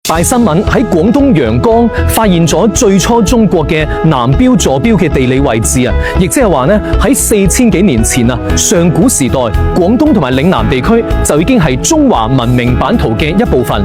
大新聞喺廣東陽江發現咗最初中國嘅南標坐標嘅地理位置啊，亦即係話呢，喺4000幾年前啊，上古時代廣東同埋嶺南地區就已經係中華文明版圖嘅一部分。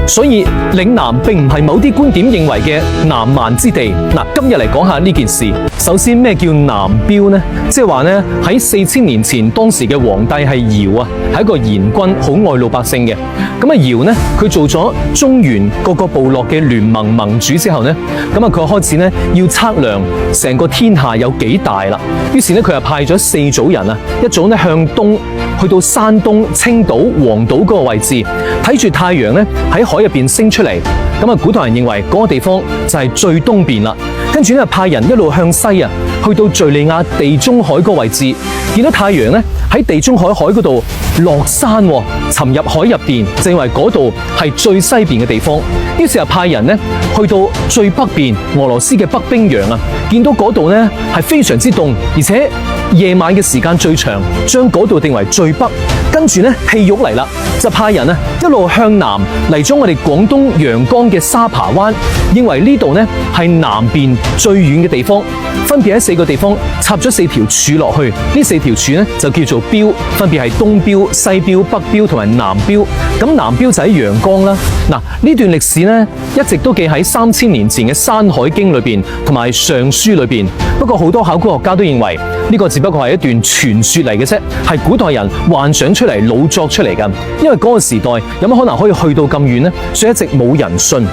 所以嶺南並唔係某啲觀點認為嘅南蠻之地。嗱，今日嚟講下呢件事。首先咩叫南標呢？即係話呢，喺4000年前，當時嘅皇帝係堯啊，係一個賢君，好愛老百姓嘅。咁啊堯呢，佢做咗中原各個部落嘅聯盟盟主之後呢，咁啊佢開始呢要測量成個天下有幾大啦。於是呢，佢就派咗4組人啊，一組呢向東去到山東、青島、黃島嗰個位置，睇住太陽呢喺海入邊升出嚟。咁啊，古代人認為嗰個地方就係最東邊啦。跟住呢，派人一路向西啊，去到敘利亞地中海嗰個位置，見到太陽呢喺地中海嗰度落山，沉入海入邊，就認為嗰度係最西邊嘅地方。於是就派人呢去到最北邊俄羅斯嘅北冰洋啊，見到嗰度呢係非常之凍，而且夜晚嘅時間最長，將嗰度定為最北。跟住呢，戲肉嚟啦，就派人啊一路向南嚟咗我哋廣東陽江嘅沙扒灣，認為呢度呢係南邊最遠嘅地方，分別喺4個地方插咗4條柱落去。呢4條柱呢就叫做標，分別係東標、西標、北標同埋南標。咁南標就喺陽江啦。嗱，呢段歷史呢一直都記喺3000年前嘅《山海經》裏邊同埋《尚書》裏邊。不過好多考古學家都認為呢個只不過係一段傳說嚟嘅啫，係古代人幻想出嚟、老作出嚟㗎。因為嗰個時代有乜可能可以去到咁遠呢？所以一直冇人信。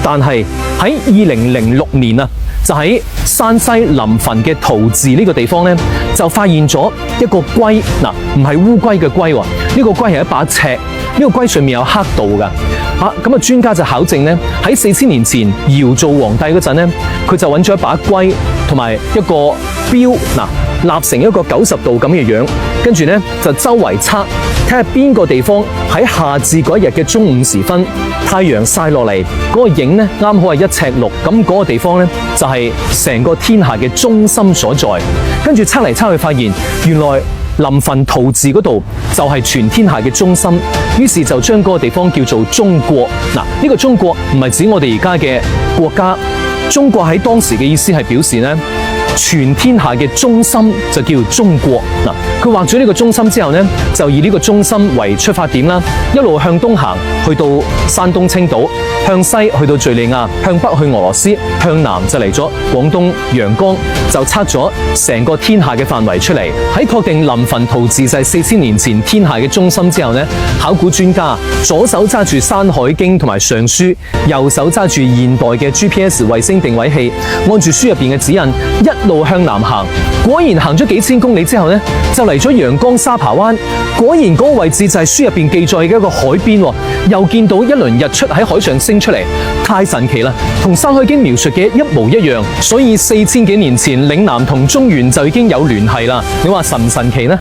但係喺2006年啊，就喺山西臨汾嘅陶寺呢個地方呢，就發現咗一個龜。嗱，唔係烏龜嘅龜喎，呢個龜係一把尺，呢個龜上面有刻度㗎。咁啊，專家就考證呢，喺4000年前堯做皇帝嗰陣呢，佢就揾咗一把龜同埋一個標，立成一個90度咁嘅樣，跟住呢就周圍測，睇下邊個地方喺夏至嗰一日嘅中午時分，太陽曬落嚟嗰個影呢啱好係1尺6，咁嗰個地方呢就係成個天下嘅中心所在。跟住測嚟測去發現，原來臨汾陶寺嗰度就係全天下嘅中心，於是就將嗰個地方叫做中國。呢個中國唔係指我哋而家嘅國家，中國喺當時嘅意思係表示呢，全天下嘅中心就叫中國。佢畫咗呢個中心之後呢，就以呢個中心為出發點啦，一路向東行，去到山東青島，向西去到敘利亞，向北去俄羅斯，向南就嚟咗廣東陽江，就測咗成個天下嘅範圍出嚟。喺確定臨汾陶寺就係4000年前天下嘅中心之後呢，考古專家左手揸住《山海經》同埋《尚書》，右手揸住現代嘅 GPS 衛星定位器，按住書入邊嘅指引一路向南行。果然行咗幾千公里之後呢，就嚟咗陽江沙扒灣。果然嗰個位置就係書入邊記載嘅一個海邊，又見到一輪日出喺海上升出嚟，太神奇啦，同《山海經》描述嘅一模一樣。所以4000幾年前嶺南同中原就已經有聯繫啦。你話神唔神奇呢？